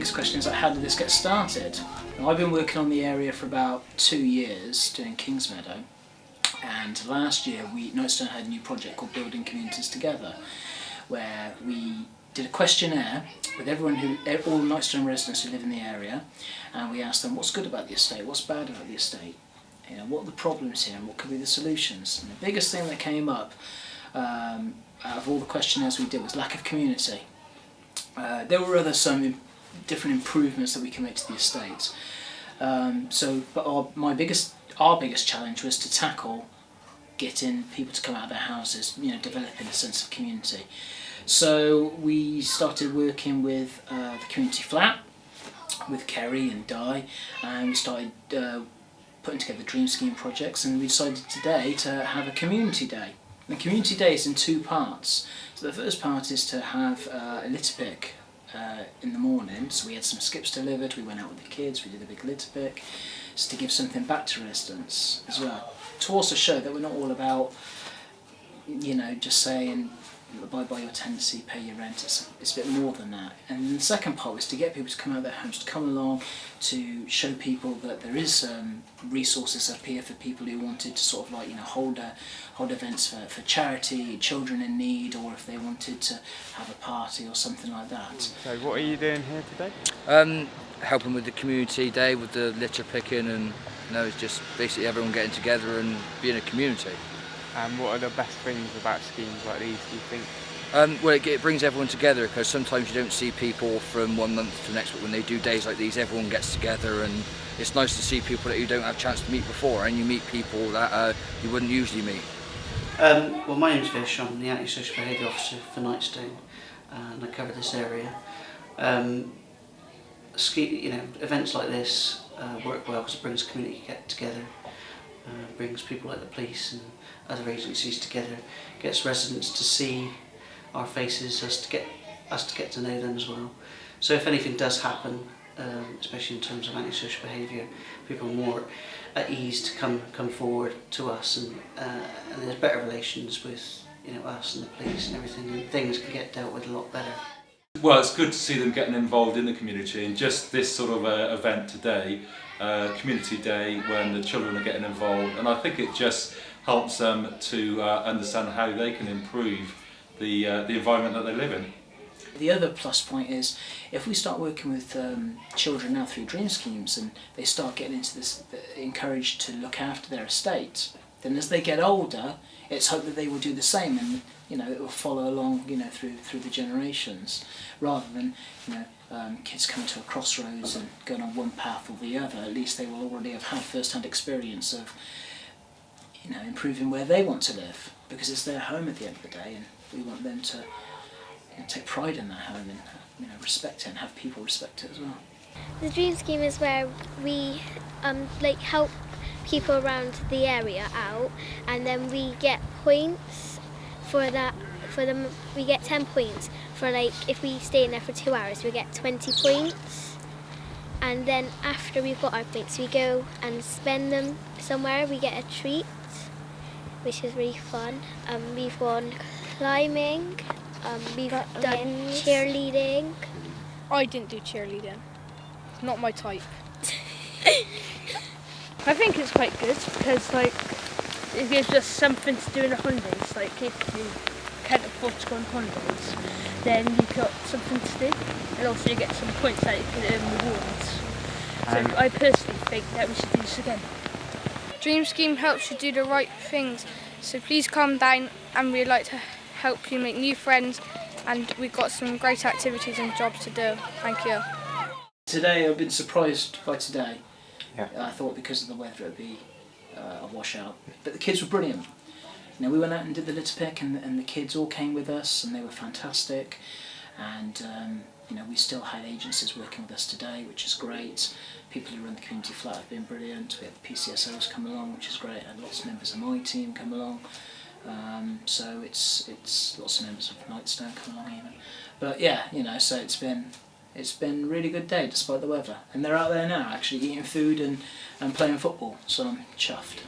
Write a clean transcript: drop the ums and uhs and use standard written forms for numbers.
biggest question is, like, how did this get started? Now, I've been working on the area for about 2 years doing Kingsmeadow, and last year Knightstone had a new project called Building Communities Together, where we did a questionnaire with all Knightstone residents who live in the area, and we asked them what's good about the estate, what's bad about the estate, what are the problems here and what could be the solutions. And the biggest thing that came up out of all the questionnaires we did was lack of community. There were some different improvements that we can make to the estate. But our biggest challenge was to tackle getting people to come out of their houses, developing a sense of community. So we started working with the community flat, with Kerry and Di, and we started putting together dream scheme projects, and we decided today to have a community day. The community day is in 2 parts. So the first part is to have a litter pick in the morning. So we had some skips delivered, we went out with the kids, we did a big litter pick, just to give something back to residents as well. To also show that we're not all about, just saying, abide by your tenancy, pay your rent. It's a bit more than that. And then the second part was to get people to come out of their homes, to come along, to show people that there is resources up here for people who wanted to sort of hold events for charity, children in need, or if they wanted to have a party or something like that. So what are you doing here today? Helping with the community day, with the litter picking, and it's just basically everyone getting together and being a community. And what are the best things about schemes like these, do you think? Well, it brings everyone together, because sometimes you don't see people from one month to the next, but when they do days like these, everyone gets together, and it's nice to see people that you don't have a chance to meet before, and you meet people that you wouldn't usually meet. Well, my name's Vish, I'm the Anti-Social Behaviour Officer for Knightstone, and I cover this area. Events like this work well because it brings community together, brings people like the police and other agencies together, gets residents to see our faces, us to get to know them as well. So if anything does happen, especially in terms of antisocial behaviour, people are more at ease to come forward to us, and there's better relations with us and the police and everything, and things can get dealt with a lot better. Well, it's good to see them getting involved in the community, and just this sort of event today, Community Day, when the children are getting involved, and I think it just helps them to understand how they can improve the environment that they live in. The other plus point is, if we start working with children now through dream schemes, and they start getting into this, encouraged to look after their estate, then as they get older, it's hoped that they will do the same, and it will follow along, through the generations, rather than kids coming to a crossroads and going on one path or the other. At least they will already have had first-hand experience of improving where they want to live, because it's their home at the end of the day, and we want them to take pride in their home and respect it, and have people respect it as well. The dream scheme is where we help people around the area out, and then we get points for that. We get 10 points for if we stay in there for 2 hours, we get 20 points. And then after we've got our points, we go and spend them somewhere. We get a treat, which is really fun. We've gone climbing. We've done cheerleading. I didn't do cheerleading. It's not my type. I think it's quite good because it gives us something to do in the holidays. If you can't afford to go on holidays, then you've got something to do, and also you get some points that you can earn rewards. So I personally think that we should do this again. Dream Scheme helps you do the right things, so please come down, and we'd like to help you make new friends, and we've got some great activities and jobs to do. Thank you. Today I've been surprised by today. Yeah. I thought because of the weather it'd be a washout, but the kids were brilliant. We went out and did the litter pick, and the kids all came with us, and they were fantastic. And we still had agencies working with us today, which is great. People who run the community flat have been brilliant. We had the PCSOs come along, which is great, and lots of members of my team come along. So it's lots of members of Knightstone come along even. But yeah, so it's been a really good day despite the weather. And they're out there now actually eating food and playing football, so I'm chuffed.